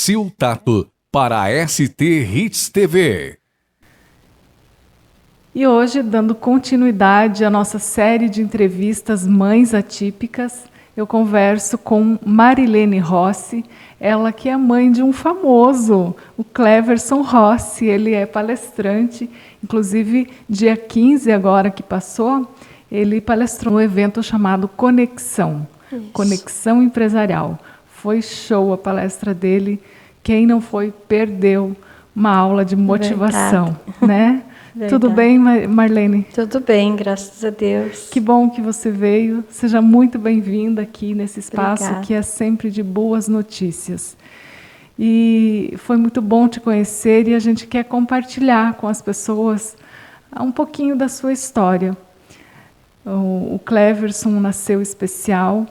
Sil Tato para a ST Hits TV. E hoje, dando continuidade à nossa série de entrevistas Mães Atípicas, eu converso com Marilene Rossi, ela que é mãe de um famoso, o Cleverson Rossi. Ele é palestrante, inclusive dia 15 agora que passou, ele palestrou no evento chamado Conexão, Conexão Empresarial. Foi show a palestra dele, quem não foi perdeu uma aula de motivação, né? Verdade. Tudo bem, Marlene? Tudo bem, graças a Deus. Que bom que você veio. Seja muito bem-vinda aqui nesse espaço. Obrigada. Que é sempre de boas notícias. E foi muito bom te conhecer e a gente quer compartilhar com as pessoas um pouquinho da sua história. O Cleverson nasceu especial.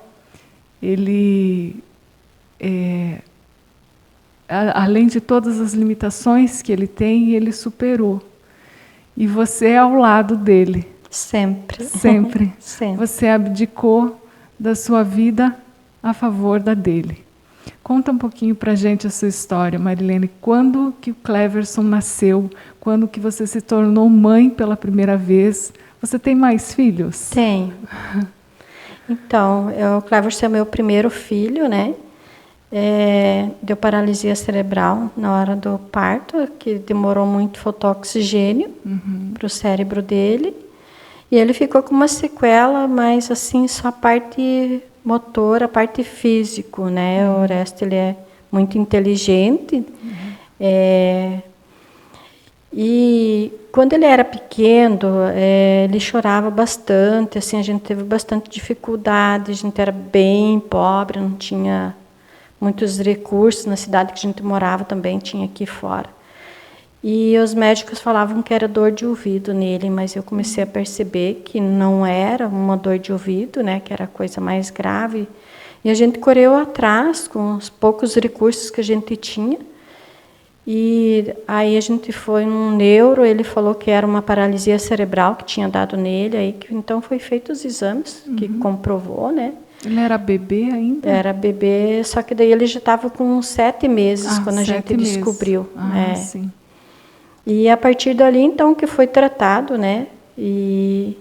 Ele, além de todas as limitações que ele tem, ele superou. E você é ao lado dele. Sempre. Sempre. Sempre. Você abdicou da sua vida a favor da dele. Conta um pouquinho pra gente a sua história, Marilene. Quando que o Cleverson nasceu? Quando que você se tornou mãe pela primeira vez? Você tem mais filhos? Tenho. Então, o Cleverson é meu primeiro filho, né? Deu paralisia cerebral na hora do parto, que demorou muito, faltou oxigênio para o cérebro dele. E ele ficou com uma sequela, mas assim, só a parte motora, a parte físico, né? O resto, ele é muito inteligente. E quando ele era pequeno, ele chorava bastante, assim, a gente teve bastante dificuldade, a gente era bem pobre, não tinha muitos recursos na cidade que a gente morava também, tinha aqui fora. E os médicos falavam que era dor de ouvido nele, mas eu comecei a perceber que não era uma dor de ouvido, né, que era a coisa mais grave. E a gente correu atrás com os poucos recursos que a gente tinha. E aí a gente foi num neuro, ele falou que era uma paralisia cerebral que tinha dado nele, aí que então foi feito os exames que comprovou, né? Ele era bebê ainda? Era bebê, só que daí ele já estava com 7 meses quando a gente descobriu. Sim. E a partir dali, então, que foi tratado, né? E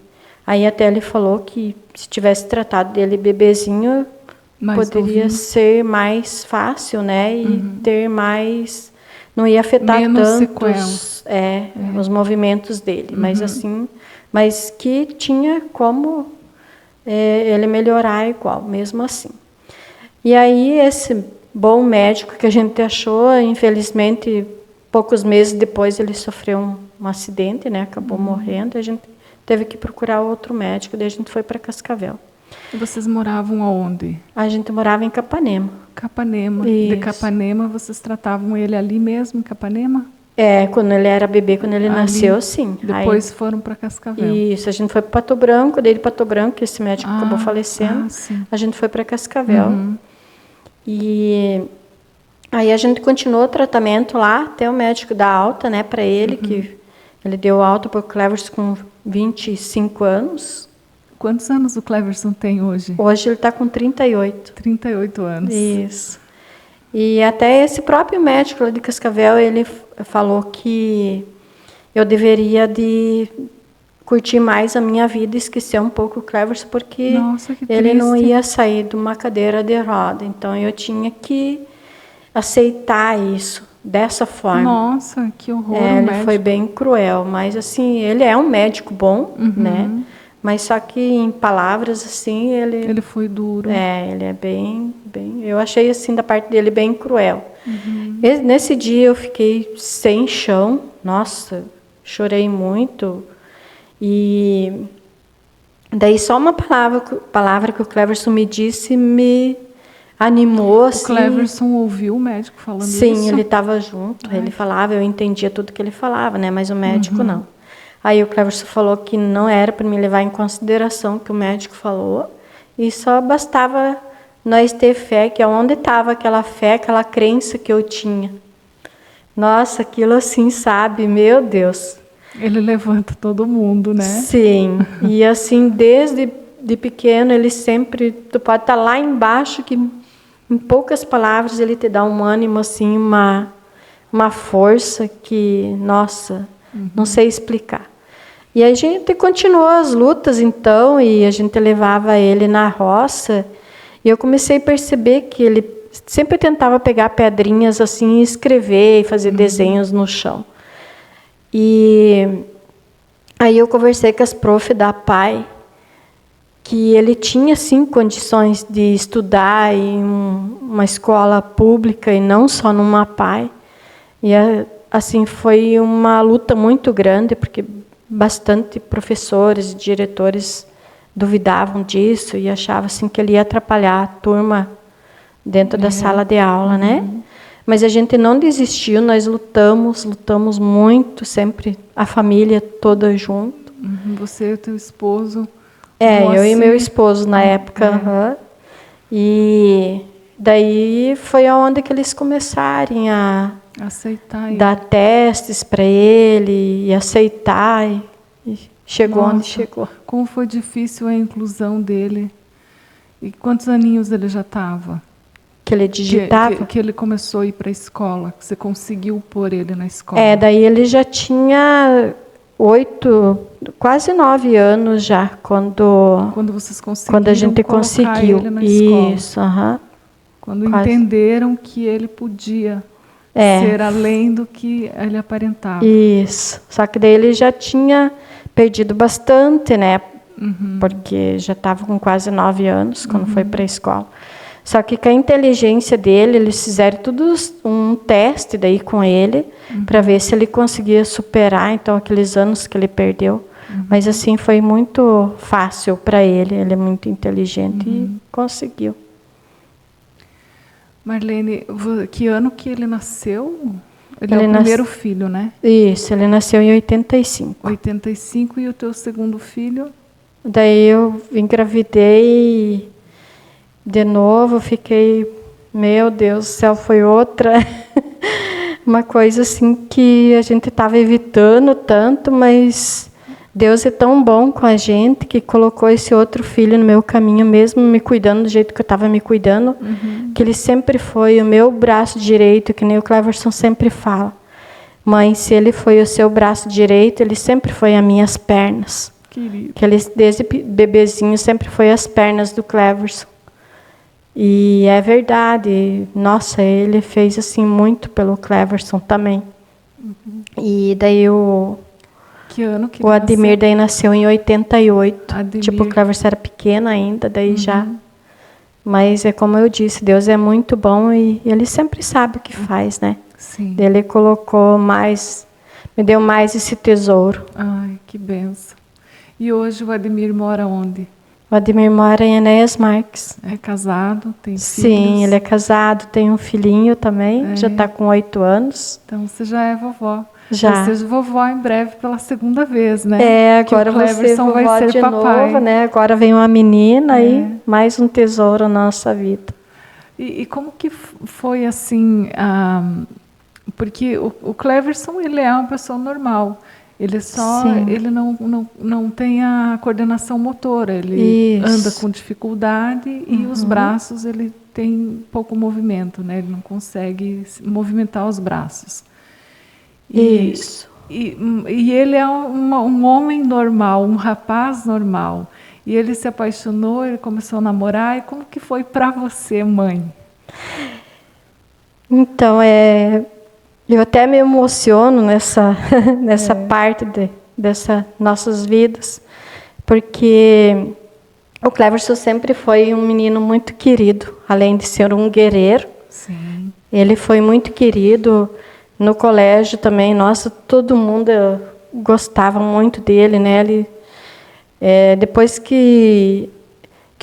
aí até ele falou que se tivesse tratado dele bebezinho, poderia ser mais fácil, né? E ter mais... Não ia afetar tanto os movimentos dele. Mas assim, mas que tinha como... ele melhorar igual, mesmo assim. E aí, esse bom médico que a gente achou, infelizmente, poucos meses depois ele sofreu um acidente, né? Acabou morrendo, e a gente teve que procurar outro médico, daí a gente foi para Cascavel. E vocês moravam aonde? A gente morava em Capanema. Capanema. Isso. De Capanema, vocês tratavam ele ali mesmo, em Capanema? Quando ele era bebê, quando ele nasceu, sim. Depois foram para Cascavel. Isso, a gente foi para Pato Branco, daí de Pato Branco, esse médico acabou falecendo, a gente foi para Cascavel. E aí a gente continuou o tratamento lá, até o médico dar alta, né, para ele, que ele deu alta para o Cleverson com 25 anos. Quantos anos o Cleverson tem hoje? Hoje ele está com 38. 38 anos. Isso. E até esse próprio médico lá de Cascavel, ele falou que eu deveria de curtir mais a minha vida e esquecer um pouco o Cleverson, porque ele não ia sair de uma cadeira de roda. Então, eu tinha que aceitar isso dessa forma. Nossa, que horror. Ele foi bem cruel, mas assim, ele é um médico bom, né? Mas só que em palavras, assim, ele foi duro. Ele é bem... Eu achei, assim, da parte dele, bem cruel. Nesse dia eu fiquei sem chão. Nossa, chorei muito. E daí só uma palavra que o Cleverson me disse me animou. Assim. O Cleverson ouviu o médico falando isso? Sim, ele estava junto. Ele falava, eu entendia tudo que ele falava, né? Mas o médico não. Aí o Cleverson falou que não era para me levar em consideração o que o médico falou. E só bastava nós ter fé, que é onde estava aquela fé, aquela crença que eu tinha. Nossa, aquilo assim, sabe? Meu Deus. Ele levanta todo mundo, né? Sim. E assim, desde de pequeno, ele sempre... Tu pode estar lá embaixo que em poucas palavras, ele te dá um ânimo, assim, uma força que, nossa, não sei explicar. E a gente continuou as lutas, então, e a gente levava ele na roça, e eu comecei a perceber que ele sempre tentava pegar pedrinhas assim e escrever e fazer desenhos no chão. E aí eu conversei com as prof da PAI, que ele tinha sim condições de estudar em uma escola pública e não só numa PAI. E assim foi uma luta muito grande, porque bastante professores e diretores duvidavam disso e achavam assim que ele ia atrapalhar a turma dentro da sala de aula, né? Mas a gente não desistiu, nós lutamos muito, sempre a família toda junto. Você e o teu esposo. Eu e meu esposo na época. E daí foi aonde que eles começaram a aceitar ele. Dar testes para ele e aceitar. E chegou onde chegou. Como foi difícil a inclusão dele? E quantos aninhos ele já estava? Que ele digitava? Que ele começou a ir para a escola, que você conseguiu pôr ele na escola. Daí ele já tinha 8, quase 9 anos já, quando vocês conseguiram quando a gente conseguiu. Ele na escola. Isso, Quando entenderam que ele podia ser além do que ele aparentava. Isso. Só que daí ele já tinha perdido bastante, né? Porque já estava com quase 9 anos quando foi para a escola. Só que com a inteligência dele, eles fizeram um teste daí com ele, para ver se ele conseguia superar então aqueles anos que ele perdeu. Mas assim foi muito fácil para ele. Ele é muito inteligente e conseguiu. Marlene, que ano que ele nasceu? Ele é o primeiro filho, né? Isso, ele nasceu em 85. 85, e o teu segundo filho? Daí eu engravidei de novo, fiquei, meu Deus do céu, foi outra. Uma coisa assim que a gente estava evitando tanto, mas Deus é tão bom com a gente que colocou esse outro filho no meu caminho, mesmo me cuidando do jeito que eu estava me cuidando, que ele sempre foi o meu braço direito, que nem o Cleverson sempre fala. Mãe, se ele foi o seu braço direito, ele sempre foi as minhas pernas. Querido. Que ele, desde bebezinho, sempre foi as pernas do Cleverson. E é verdade. Nossa, ele fez assim muito pelo Cleverson também. E daí que ano que o Ademir daí nasceu em 88. Ademir. Tipo, o Cleverson era pequeno ainda, daí já. Mas é como eu disse, Deus é muito bom e ele sempre sabe o que faz, né? Sim. Ele colocou mais, me deu mais esse tesouro. Ai, que benção. E hoje o Ademir mora onde? O Ademir mora em Enéas Marques. É casado, tem filhos? Sim, ele é casado, tem um filhinho também, já está com 8 anos. Então você já é vovó. Já. Vai ser vovó em breve pela segunda vez, né? Agora você vai ser de papai. novo, né? Agora vem uma menina e mais um tesouro na nossa vida. E como que foi assim? Porque o Cleverson, ele é uma pessoa normal. Ele ele não tem a coordenação motora. Ele anda com dificuldade e os braços, ele tem pouco movimento, né? Ele não consegue movimentar os braços. Isso. E ele é um homem normal, um rapaz normal. E ele se apaixonou, ele começou a namorar. E como que foi para você, mãe? Então, eu até me emociono nessa parte dessas nossas vidas, porque o Cleverson sempre foi um menino muito querido, além de ser um guerreiro. Sim. Ele foi muito querido. No colégio também, nossa, todo mundo gostava muito dele, né? Ele, depois que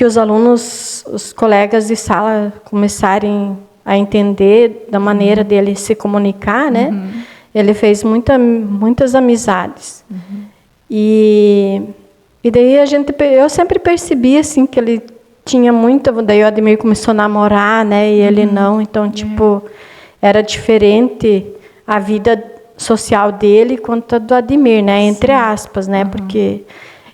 os alunos, os colegas de sala começarem a entender da maneira dele se comunicar, né? Ele fez muitas amizades. E daí eu sempre percebi assim que ele tinha muita, daí o Ademir começou a namorar, né? E ele não, então tipo era diferente a vida social dele quanto a do Ademir, né? Entre aspas, né? Porque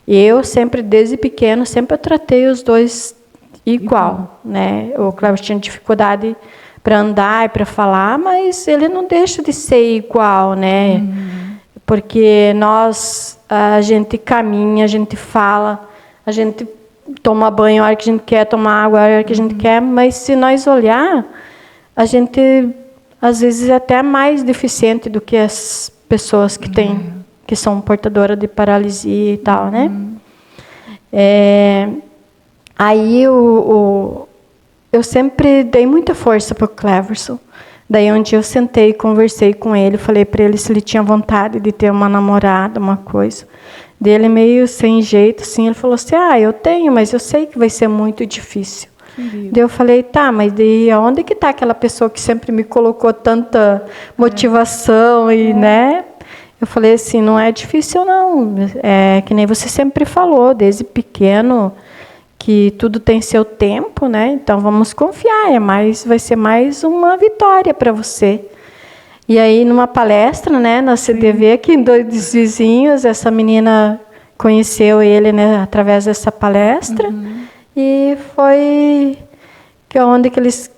eu sempre, desde pequeno, sempre tratei os dois igual, né? O Cleverson tinha dificuldade para andar e para falar, mas ele não deixa de ser igual, né? Porque a gente caminha, a gente fala, a gente toma banho a hora que a gente quer, tomar água a hora que a gente quer, mas se nós olhar, a gente às vezes é até mais deficiente do que as pessoas que são portadoras de paralisia e tal, né? Aí eu sempre dei muita força para o Cleverson. Daí um dia eu sentei e conversei com ele, falei para ele se ele tinha vontade de ter uma namorada, uma coisa. Dele meio sem jeito, assim, ele falou assim, eu tenho, mas eu sei que vai ser muito difícil. Daí eu falei, tá, mas daí onde que está aquela pessoa que sempre me colocou tanta motivação e, né? Eu falei assim, não é difícil não, é que nem você sempre falou, desde pequeno, que tudo tem seu tempo, né? Então vamos confiar, vai ser mais uma vitória para você. E aí numa palestra, né, na CTV, aqui em Dois Vizinhos, essa menina conheceu ele, né, através dessa palestra, e foi onde que eles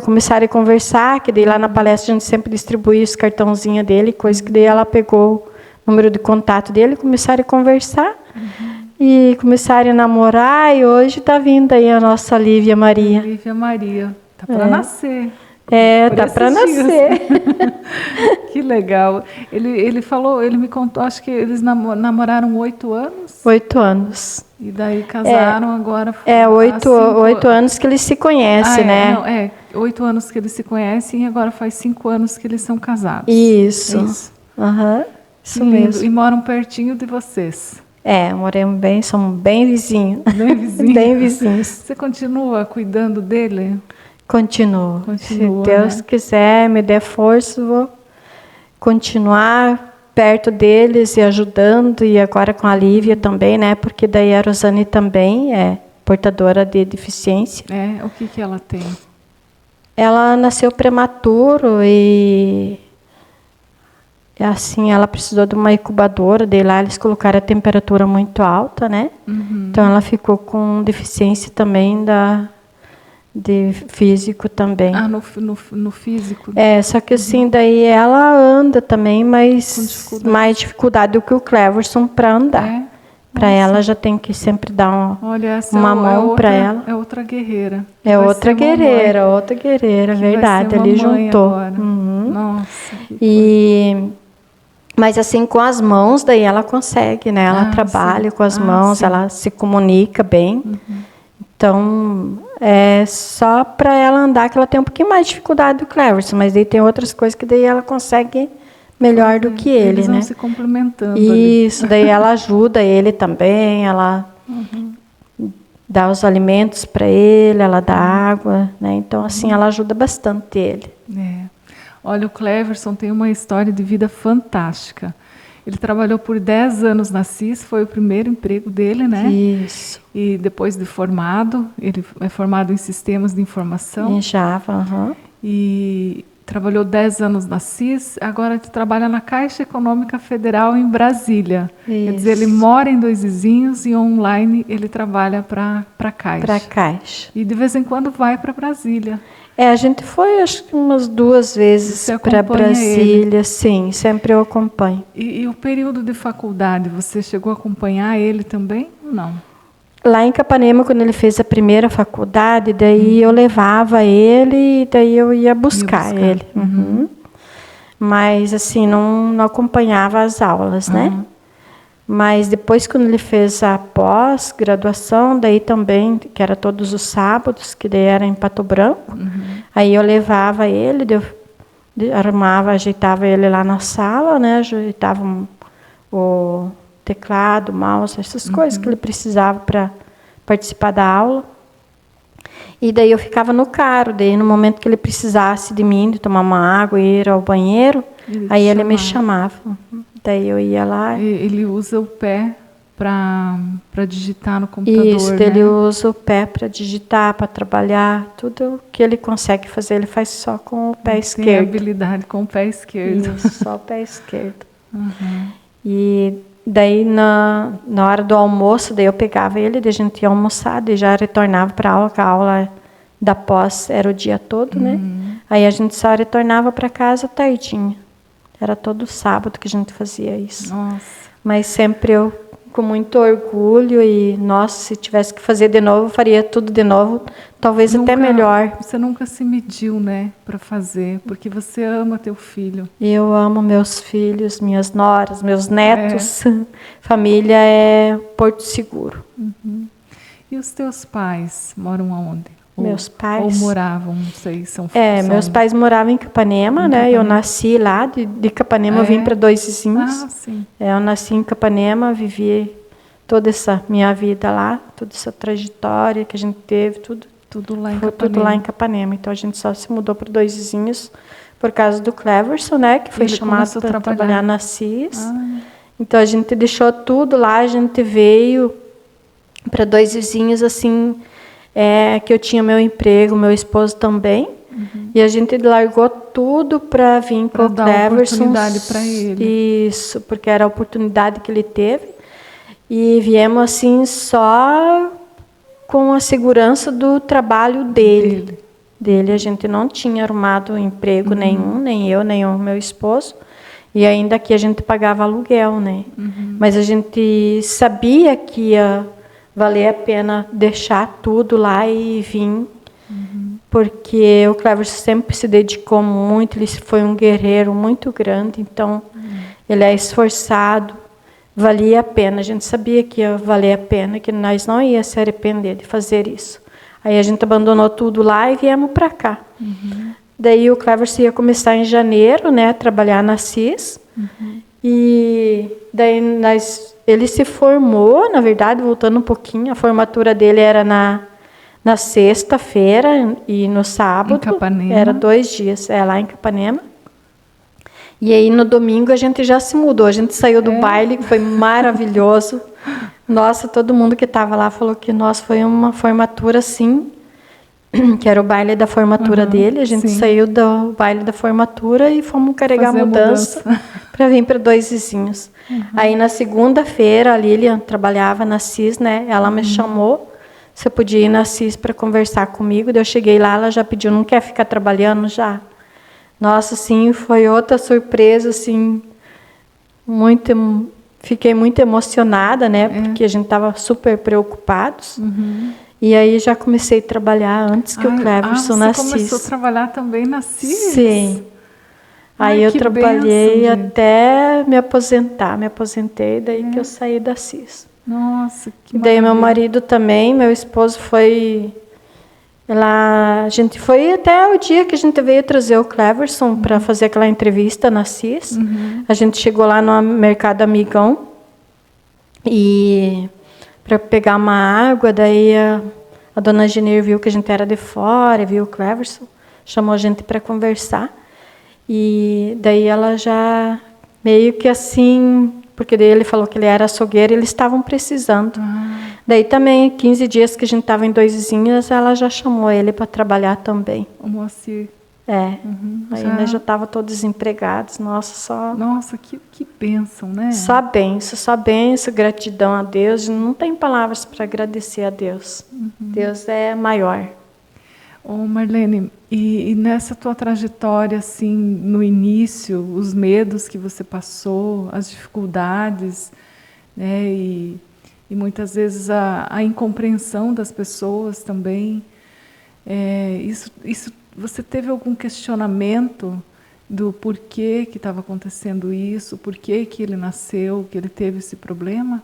começaram a conversar, que daí lá na palestra a gente sempre distribuía os cartãozinhos dele, coisa que daí ela pegou o número de contato dele, começaram a conversar, e começaram a namorar, e hoje está vindo aí a nossa Lívia Maria. Lívia Maria, tá para nascer. Tá para nascer. Que legal. Ele falou, ele me contou, acho que eles namoraram 8 anos. 8 anos. E daí casaram agora. 8 anos que eles se conhecem, né? Não, 8 anos que eles se conhecem e agora faz 5 anos que eles são casados. Isso. É isso. Isso mesmo. E moram pertinho de vocês. Moramos bem, somos bem vizinhos. Bem vizinhos. Bem vizinhos. Você continua cuidando dele? Continuo. Se Deus quiser, me der força, vou continuar perto deles e ajudando, e agora com a Lívia também, né? Porque daí a Rosane também é portadora de deficiência. O que ela tem? Ela nasceu prematuro e assim, ela precisou de uma incubadora, daí lá eles colocaram a temperatura muito alta, né? Então ela ficou com deficiência também de físico também. No físico? Só que assim, daí ela anda também, mas mais dificuldade do que o Cleverson para andar. Para ela já tem que sempre dar uma mão para ela. É outra guerreira. Outra guerreira, verdade. Ele juntou. Nossa. Mas assim, com as mãos, daí ela consegue, né? Ela trabalha com as mãos, ela se comunica bem. Então, é só para ela andar que ela tem um pouquinho mais de dificuldade do Cleverson, mas daí tem outras coisas que daí ela consegue melhor do que ele, eles né? Vão se complementando. Isso, daí ela ajuda ele também, ela dá os alimentos para ele, ela dá água, né? Então, assim, ela ajuda bastante ele. Olha, o Cleverson tem uma história de vida fantástica. Ele trabalhou por 10 anos na CIS, foi o primeiro emprego dele, né? Isso. E depois de formado, ele é formado em sistemas de informação. Em Java, E trabalhou 10 anos na CIS, agora ele trabalha na Caixa Econômica Federal em Brasília. Isso. Quer dizer, ele mora em Dois Vizinhos e online ele trabalha para a Caixa. Para a Caixa. E de vez em quando vai para Brasília. A gente foi, acho que umas 2 vezes para Brasília, sim, sempre eu acompanho. E o período de faculdade, você chegou a acompanhar ele também ou não? Lá em Capanema, quando ele fez a primeira faculdade, daí eu levava ele e daí eu ia buscar ele. Mas, assim, não acompanhava as aulas, né? Mas depois, quando ele fez a pós-graduação, daí também, que era todos os sábados, que daí era em Pato Branco, aí eu levava ele, arrumava, ajeitava ele lá na sala, né? Ajeitava o teclado, mouse, essas coisas que ele precisava para participar da aula. E daí eu ficava no carro, daí no momento que ele precisasse de mim, de tomar uma água e ir ao banheiro, ele me chamava. Daí eu ia lá. Ele usa o pé para digitar no computador, Isso, né? Ele usa o pé para digitar, para trabalhar. Tudo que ele consegue fazer, ele faz só com o pé esquerdo. Tem habilidade com o pé esquerdo. Isso, só o pé esquerdo. E daí na hora do almoço, daí eu pegava ele, daí a gente ia almoçar, daí já retornava para a aula, que a aula da pós era o dia todo, né? Aí a gente só retornava para casa tardinha. Era todo sábado que a gente fazia isso. Nossa. Mas sempre eu com muito orgulho e, nossa, se tivesse que fazer de novo, eu faria tudo de novo, talvez até melhor. Você nunca se mediu, né, para fazer, porque você ama teu filho. Eu amo meus filhos, minhas noras, meus netos. Família é Porto Seguro. E os teus pais moram aonde? Meus pais... Ou moravam, não sei, são... meus pais moravam em Capanema, né? Eu nasci lá, de Capanema eu vim para Dois Vizinhos. Ah, sim. Eu nasci em Capanema, vivi toda essa minha vida lá, toda essa trajetória que a gente teve, Tudo lá em foi Capanema. tudo lá em Capanema. Então a gente só se mudou para Dois Vizinhos por causa do Cleverson, né? Que foi Ele chamado começou a para trabalhar na CIS. Ah. Então a gente deixou tudo lá, a gente veio para Dois Vizinhos, assim, que eu tinha meu emprego, meu esposo também. E a gente largou tudo para vir com o Cleverson. Oportunidade para ele. Isso, porque era a oportunidade que ele teve. E viemos assim só com a segurança do trabalho dele. A gente não tinha arrumado emprego nenhum, nem eu, nem o meu esposo. E ainda que a gente pagava aluguel, né? Mas a gente sabia que ia valer a pena deixar tudo lá e vir. Porque o Cleverson sempre se dedicou muito, ele foi um guerreiro muito grande, então ele é esforçado, valia a pena, a gente sabia que ia valer a pena, que nós não ia se arrepender de fazer isso. Aí a gente abandonou tudo lá e viemos para cá. Daí o Cleverson ia começar em janeiro, né, a trabalhar na CIS, e daí ele se formou, na verdade, voltando um pouquinho, a formatura dele era na sexta-feira e no sábado. Em Capanema. Era 2 dias, lá em Capanema. E aí no domingo a gente já se mudou, a gente saiu do baile, que foi maravilhoso. Nossa, todo mundo que estava lá falou que, nossa, foi uma formatura assim, que era o baile da formatura dele. A gente saiu do baile da formatura e fomos carregar a mudança para vir para Dois Vizinhos. Aí na segunda-feira a Lilian trabalhava na CIS, né? Ela me chamou. Você podia ir na CIS para conversar comigo. Daí eu cheguei lá, ela já pediu, não quer ficar trabalhando já? Nossa, assim, foi outra surpresa, assim, fiquei muito emocionada, né? Porque a gente estava super preocupados. E aí já comecei a trabalhar antes que o Cleverson na CIS. Você começou a trabalhar também na CIS? Sim. Aí eu trabalhei até me aposentar. Me aposentei, daí que eu saí da CIS. Nossa, que daí meu marido também, meu esposo foi lá, a gente foi até o dia que a gente veio trazer o Cleverson para fazer aquela entrevista na CIS. A gente chegou lá no Mercado Amigão e para pegar uma água, daí a dona Genir viu que a gente era de fora, viu o Cleverson, chamou a gente para conversar. E daí ela já meio que assim, porque daí ele falou que ele era açougueiro e eles estavam precisando. Daí também, 15 dias que a gente estava em Dois Vizinhos, ela já chamou ele para trabalhar também. O Moacir. Aí nós já estávamos todos desempregados. Nossa, que bênção, né? Só benção, gratidão a Deus. Não tem palavras para agradecer a Deus. Deus é maior. Ô Marlene, e nessa tua trajetória, assim, no início, os medos que você passou, as dificuldades, né, e muitas vezes a incompreensão das pessoas também, isso, você teve algum questionamento do porquê que estava acontecendo isso, porquê que ele nasceu, que ele teve esse problema?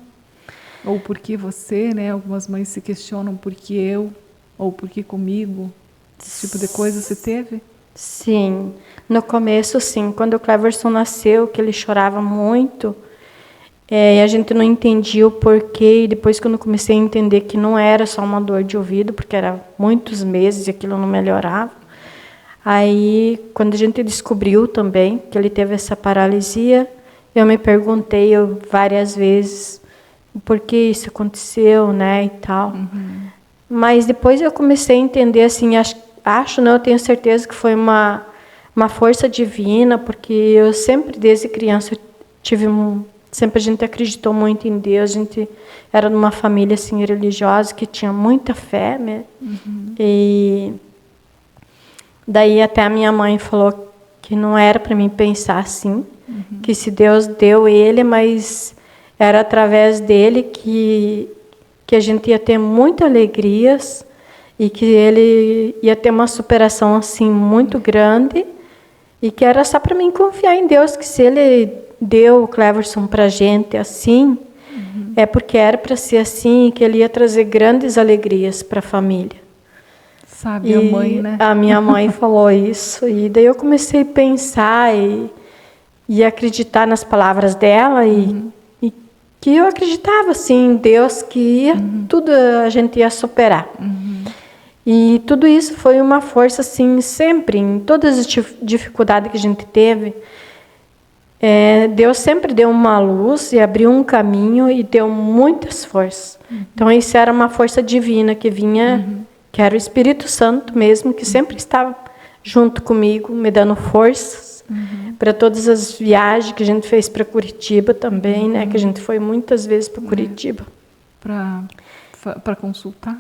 Ou por que você, né, algumas mães se questionam por que eu, ou por que comigo? Esse tipo de coisa você teve? Sim, no começo sim, quando o Cleverson nasceu, que ele chorava muito, a gente não entendia o porquê, e depois quando eu comecei a entender que não era só uma dor de ouvido, porque era muitos meses e aquilo não melhorava, aí quando a gente descobriu também que ele teve essa paralisia, eu me perguntei várias vezes por que isso aconteceu, né, e tal. Mas depois eu comecei a entender, assim, eu tenho certeza que foi uma força divina, porque eu sempre, desde criança, tive Sempre a gente acreditou muito em Deus. A gente era numa família assim religiosa que tinha muita fé, né? E daí até a minha mãe falou que não era para mim pensar assim, que se Deus deu ele, mas era através dele que a gente ia ter muitas alegrias e que ele ia ter uma superação assim muito grande e que era só para mim confiar em Deus, que se ele deu o Cleverson para a gente assim, é porque era para ser assim, que ele ia trazer grandes alegrias para a família. Sabe, a mãe, né? A minha mãe falou isso, e daí eu comecei a pensar e acreditar nas palavras dela, e que eu acreditava assim, em Deus, que ia, tudo a gente ia superar. E tudo isso foi uma força assim, sempre, em todas as dificuldades que a gente teve, Deus sempre deu uma luz e abriu um caminho e deu muitas forças. Então isso era uma força divina que vinha, que era o Espírito Santo mesmo, que sempre estava junto comigo, me dando forças para todas as viagens que a gente fez para Curitiba também, né? Que a gente foi muitas vezes para Curitiba. Para consultar?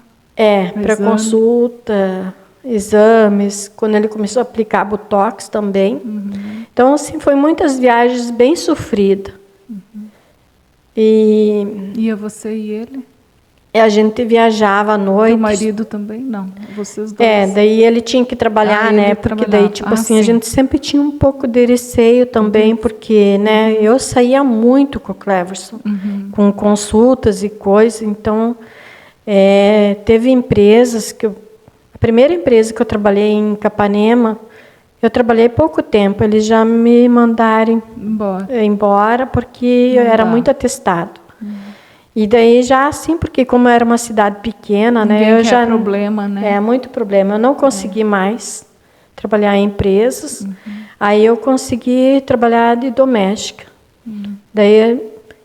Para consulta, exames, quando ele começou a aplicar Botox também. Então, assim, foi muitas viagens bem sofridas. E ia você e ele? A gente viajava à noite. O marido também? Não, vocês dois. Daí ele tinha que trabalhar, né? Porque daí, tipo assim, a gente sempre tinha um pouco de receio também, porque, né, eu saía muito com o Cleverson, com consultas e coisas. Então, teve empresas que a primeira empresa que eu trabalhei em Capanema, eu trabalhei pouco tempo, eles já me mandaram embora porque eu era muito atestado. E daí já assim, porque como era uma cidade pequena, né, eu já problema, né? Muito problema. Eu não consegui mais trabalhar em empresas. Aí eu consegui trabalhar de doméstica. Daí,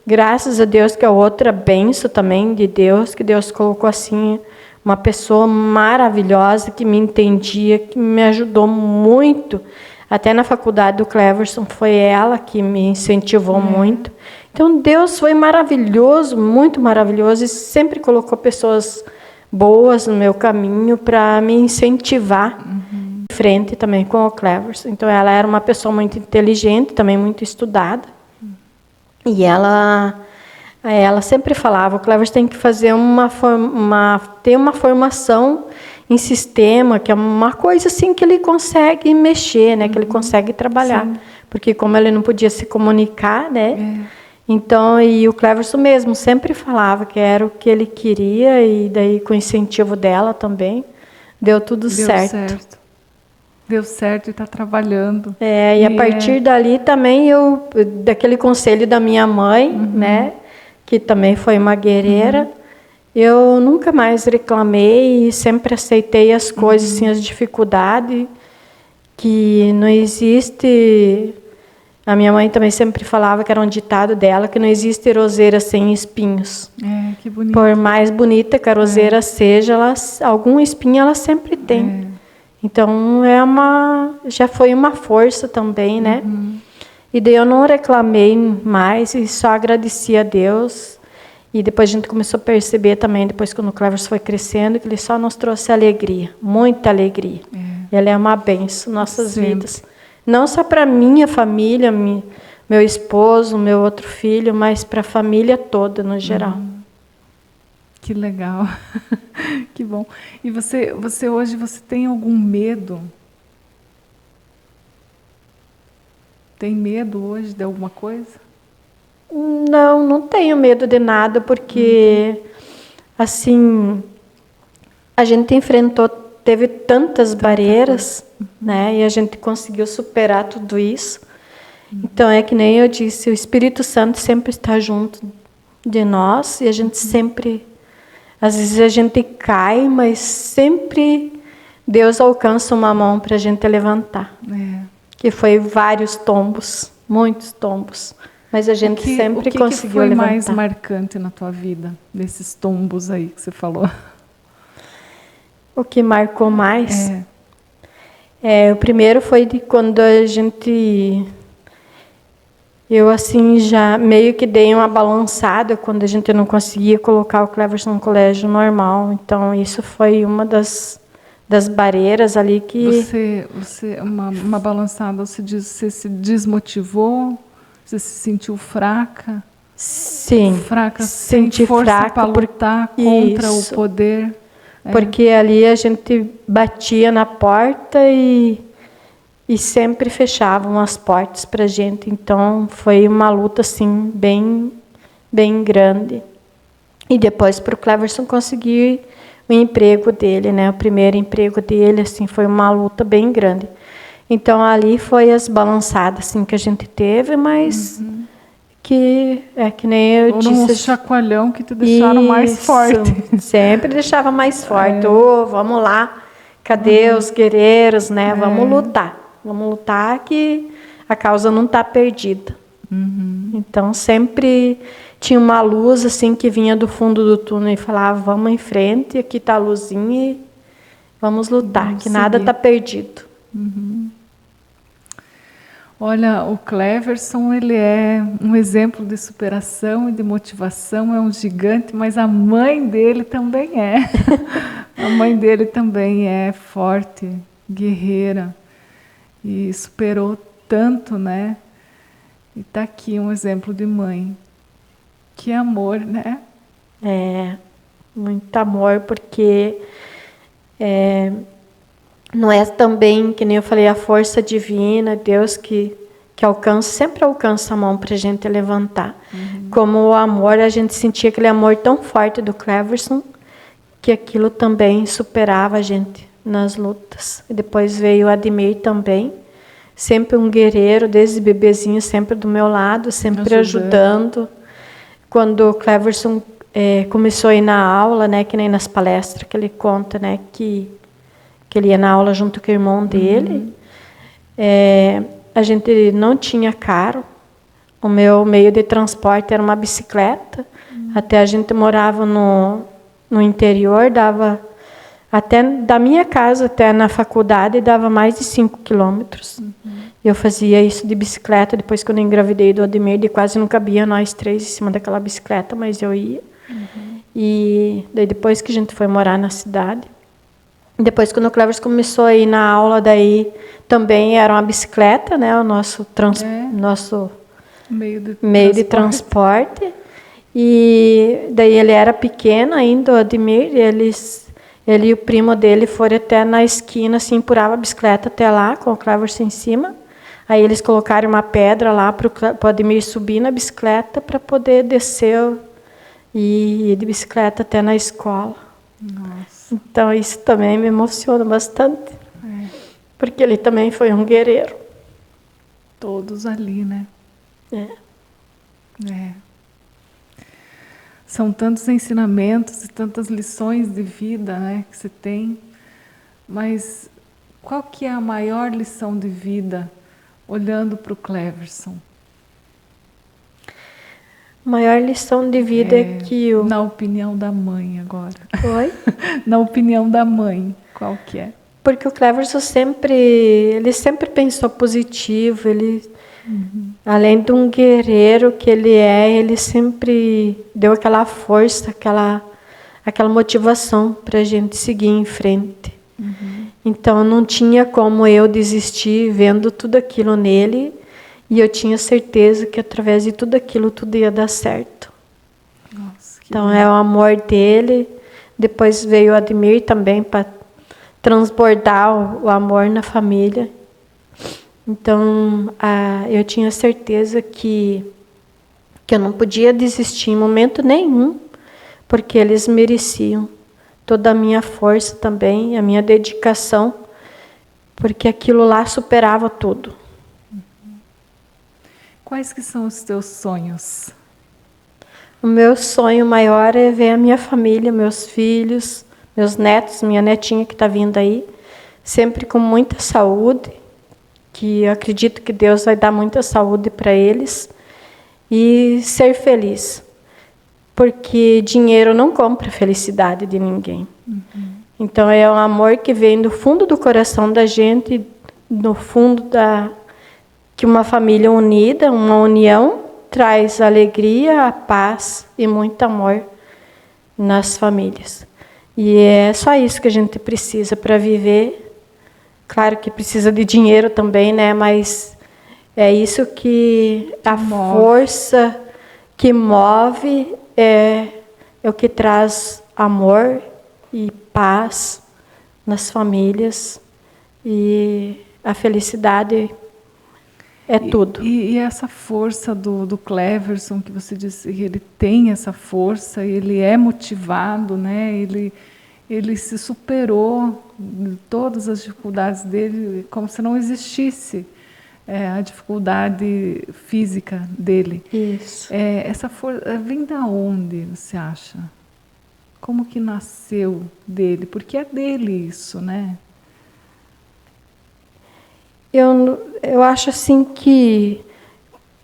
graças a Deus, que é outra benção também de Deus, que Deus colocou assim uma pessoa maravilhosa que me entendia, que me ajudou muito. Até na faculdade do Cleverson foi ela que me incentivou muito. Então, Deus foi maravilhoso, muito maravilhoso, e sempre colocou pessoas boas no meu caminho para me incentivar em frente também com o Cleverson. Então, ela era uma pessoa muito inteligente, também muito estudada. E ela sempre falava, o Cleverson tem que fazer ter uma formação em sistema, que é uma coisa assim que ele consegue mexer, né, que ele consegue trabalhar. Sim. Porque como ele não podia se comunicar, né? Então, e o Cleverson mesmo sempre falava que era o que ele queria, e daí com o incentivo dela também, deu tudo certo. Deu certo e está trabalhando. E a partir dali também, daquele conselho da minha mãe, né, que também foi uma guerreira, eu nunca mais reclamei e sempre aceitei as coisas, assim, as dificuldades, que não existe... A minha mãe também sempre falava, que era um ditado dela, que não existe roseira sem espinhos. Que bonito. Por mais bonita que a roseira seja, algum espinho ela sempre tem. Então, já foi uma força também, né? E daí eu não reclamei mais e só agradeci a Deus. E depois a gente começou a perceber também, depois que o Cleverson foi crescendo, que ele só nos trouxe alegria, muita alegria. Ele é uma bênção em nossas vidas. Não só para minha família, meu esposo, meu outro filho, mas para a família toda, no geral. Que legal. Que bom. E você hoje, você tem algum medo? Tem medo hoje de alguma coisa? Não tenho medo de nada, porque, assim, a gente teve tantas barreiras, né? E a gente conseguiu superar tudo isso. Então, é que nem eu disse, o Espírito Santo sempre está junto de nós, e a gente sempre, às vezes a gente cai, mas sempre Deus alcança uma mão para a gente levantar. Que foi vários tombos, muitos tombos. Mas a gente sempre conseguiu levantar. O que foi mais marcante na tua vida, desses tombos aí que você falou? O que marcou mais? O primeiro foi de quando a gente Eu, assim, já meio que dei uma balançada quando a gente não conseguia colocar o Cleverson no colégio normal. Então, isso foi uma das barreiras ali que... Uma balançada, você se desmotivou? Você se sentiu fraca? Sim, Fraca, senti sem força fraca para lutar contra isso. o poder. Porque ali a gente batia na porta e sempre fechavam as portas para a gente. Então, foi uma luta, assim, bem, bem grande. E depois, para o Cleverson conseguir o emprego dele, né? O primeiro emprego dele, assim, foi uma luta bem grande. Então, ali foi as balançadas, assim, que a gente teve, mas que nem eu disse... Um chacoalhão que te deixaram mais forte. Sempre deixava mais forte. Vamos lá, cadê os guerreiros, né? Vamos lutar. Vamos lutar que a causa não está perdida. Então, sempre tinha uma luz assim que vinha do fundo do túnel e falava, vamos em frente, aqui está a luzinha e vamos lutar, que nada está perdido. Olha, o Cleverson, ele é um exemplo de superação e de motivação, é um gigante, mas a mãe dele também é. A mãe dele também é forte, guerreira. E superou tanto, né? E tá aqui um exemplo de mãe. Que amor, né? Muito amor, porque não é também, que nem eu falei, a força divina, Deus que alcança, sempre alcança a mão para a gente levantar. Como o amor, a gente sentia aquele amor tão forte do Cleverson, que aquilo também superava a gente nas lutas. E depois veio o Admir também, sempre um guerreiro, desde bebezinho, sempre do meu lado, sempre ajudando. Quando o Cleverson começou a ir na aula, né, que nem nas palestras que ele conta, né, que ele ia na aula junto com o irmão dele, a gente não tinha carro, o meu meio de transporte era uma bicicleta, até a gente morava no interior, dava até da minha casa até na faculdade dava mais de 5 quilômetros. Eu fazia isso de bicicleta, depois que eu engravidei do Ademir, de quase não cabia nós três em cima daquela bicicleta, mas eu ia. E daí depois que a gente foi morar na cidade, depois quando o Cleverson começou a ir na aula, daí também era uma bicicleta, né, o nosso meio de transporte. E daí ele era pequeno ainda, o Ademir, ele e o primo dele foram até na esquina, assim, empurrava a bicicleta até lá, com o Cleverson em cima. Aí eles colocaram uma pedra lá para o Ademir subir na bicicleta para poder descer e ir de bicicleta até na escola. Nossa. Então isso também me emociona bastante, porque ele também foi um guerreiro. Todos ali, né? São tantos ensinamentos e tantas lições de vida, né, que você tem. Mas qual que é a maior lição de vida olhando para o Cleverson? A maior lição de vida é que na opinião da mãe agora. Oi? Na opinião da mãe, qual que é? Porque o Cleverson ele sempre pensou positivo, além de um guerreiro que ele sempre deu aquela força, aquela motivação para a gente seguir em frente. Então não tinha como eu desistir vendo tudo aquilo nele, e eu tinha certeza que através de tudo aquilo tudo ia dar certo. Nossa, então é o amor dele. Depois veio o Ademir também para transbordar o amor na família. Então, eu tinha certeza que eu não podia desistir em momento nenhum, porque eles mereciam toda a minha força também, a minha dedicação, porque aquilo lá superava tudo. Quais que são os teus sonhos? O meu sonho maior é ver a minha família, meus filhos, meus netos, minha netinha que está vindo aí, sempre com muita saúde, que eu acredito que Deus vai dar muita saúde para eles, e ser feliz, porque dinheiro não compra a felicidade de ninguém. Então é um amor que vem do fundo do coração da gente, no fundo que uma família unida, uma união, traz alegria, a paz e muito amor nas famílias. E é só isso que a gente precisa para viver. Claro que precisa de dinheiro também, né? Mas é isso que a força que move é o que traz amor e paz nas famílias. E a felicidade é tudo. E essa força do Cleverson, que você disse, ele tem essa força, ele é motivado, né? Ele se superou todas as dificuldades dele, como se não existisse a dificuldade física dele. Isso. Essa força vem da onde, você acha? Como que nasceu dele? Porque é dele isso, né? Eu acho assim que,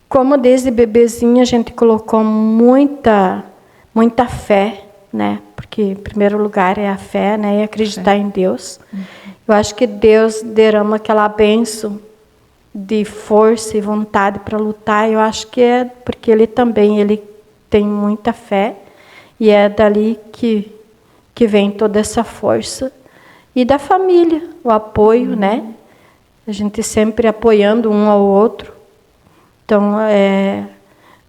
como desde bebezinha a gente colocou muita fé, né? Porque em primeiro lugar é a fé, né? E acreditar em Deus. Eu acho que Deus derrama aquela bênção de força e vontade para lutar. Eu acho que é porque ele tem muita fé e é dali que vem toda essa força. E da família, o apoio, né? A gente sempre apoiando um ao outro. Então,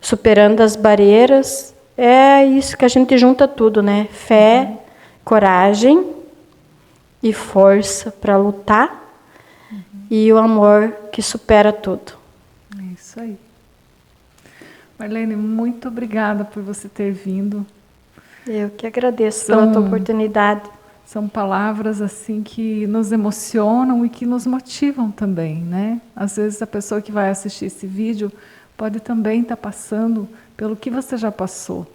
superando as barreiras, é isso que a gente junta tudo, né? Fé, coragem e força para lutar e o amor que supera tudo. É isso aí. Marlene, muito obrigada por você ter vindo. Eu que agradeço pela tua oportunidade. São palavras assim que nos emocionam e que nos motivam também, né? Às vezes a pessoa que vai assistir esse vídeo pode também estar passando pelo que você já passou.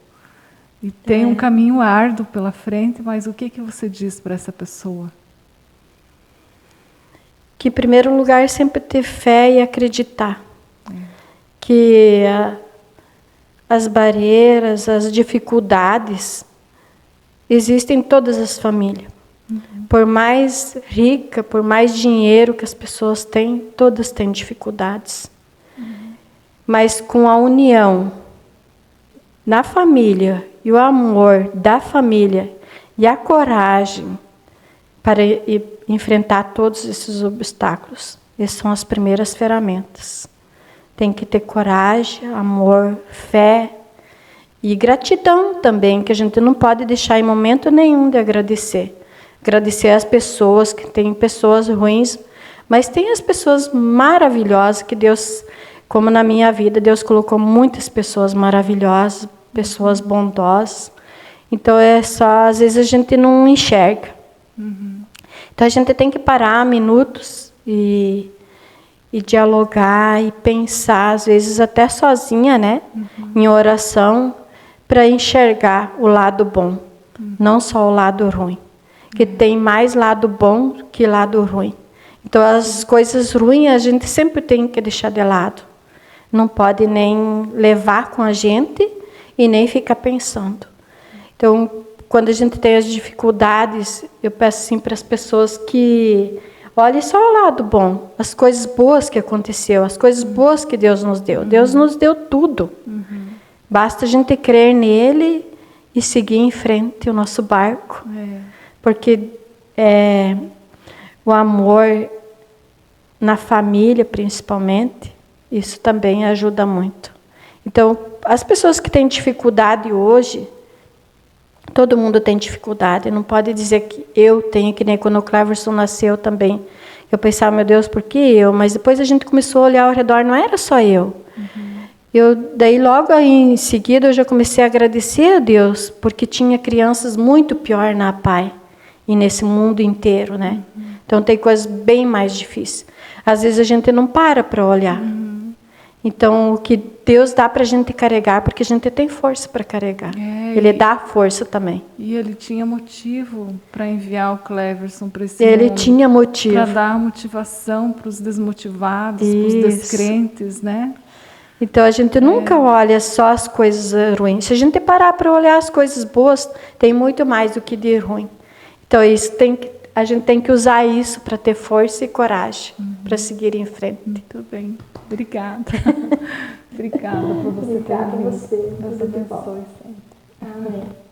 E tem um caminho árduo pela frente, mas o que você diz para essa pessoa? Que em primeiro lugar sempre ter fé e acreditar. Que as barreiras, as dificuldades existem em todas as famílias. Por mais rica, por mais dinheiro que as pessoas têm, todas têm dificuldades. Mas com a união na família e o amor da família e a coragem para enfrentar todos esses obstáculos, essas são as primeiras ferramentas. Tem que ter coragem, amor, fé e gratidão também, que a gente não pode deixar em momento nenhum de agradecer. Agradecer às pessoas, que tem pessoas ruins, mas tem as pessoas maravilhosas que Deus, como na minha vida, Deus colocou muitas pessoas maravilhosas, pessoas bondosas. Então, às vezes a gente não enxerga. Então, a gente tem que parar minutos e dialogar e pensar, às vezes até sozinha, né? Em oração, para enxergar o lado bom, não só o lado ruim. Que tem mais lado bom que lado ruim. Então, as coisas ruins a gente sempre tem que deixar de lado. Não pode nem levar com a gente e nem ficar pensando. Então, quando a gente tem as dificuldades, eu peço assim para as pessoas que olhem só o lado bom, as coisas boas que aconteceu, as coisas boas que Deus nos deu. Deus nos deu tudo. Basta a gente crer nele e seguir em frente o nosso barco. Porque o amor na família, principalmente, isso também ajuda muito. Então, as pessoas que têm dificuldade hoje, todo mundo tem dificuldade, não pode dizer que eu tenho, que nem quando o Cleverson nasceu também. Eu pensava, meu Deus, por que eu? Mas depois a gente começou a olhar ao redor, não era só eu. Daí logo em seguida eu já comecei a agradecer a Deus, porque tinha crianças muito pior na PAI e nesse mundo inteiro, né? Então tem coisas bem mais difíceis. Às vezes a gente não para olhar. Então o que Deus dá para a gente carregar, porque a gente tem força para carregar. Ele dá força também. E ele tinha motivo para enviar o Cleverson para esse Ele mundo. tinha motivo. Para dar motivação para os desmotivados, para os descrentes, né? Então a gente nunca olha só as coisas ruins. Se a gente parar para olhar as coisas boas, tem muito mais do que de ruim. Então isso a gente tem que usar isso para ter força e coragem para seguir em frente. Muito bem. Obrigada. Obrigada por você ter vindo. Deus abençoe sempre. Amém.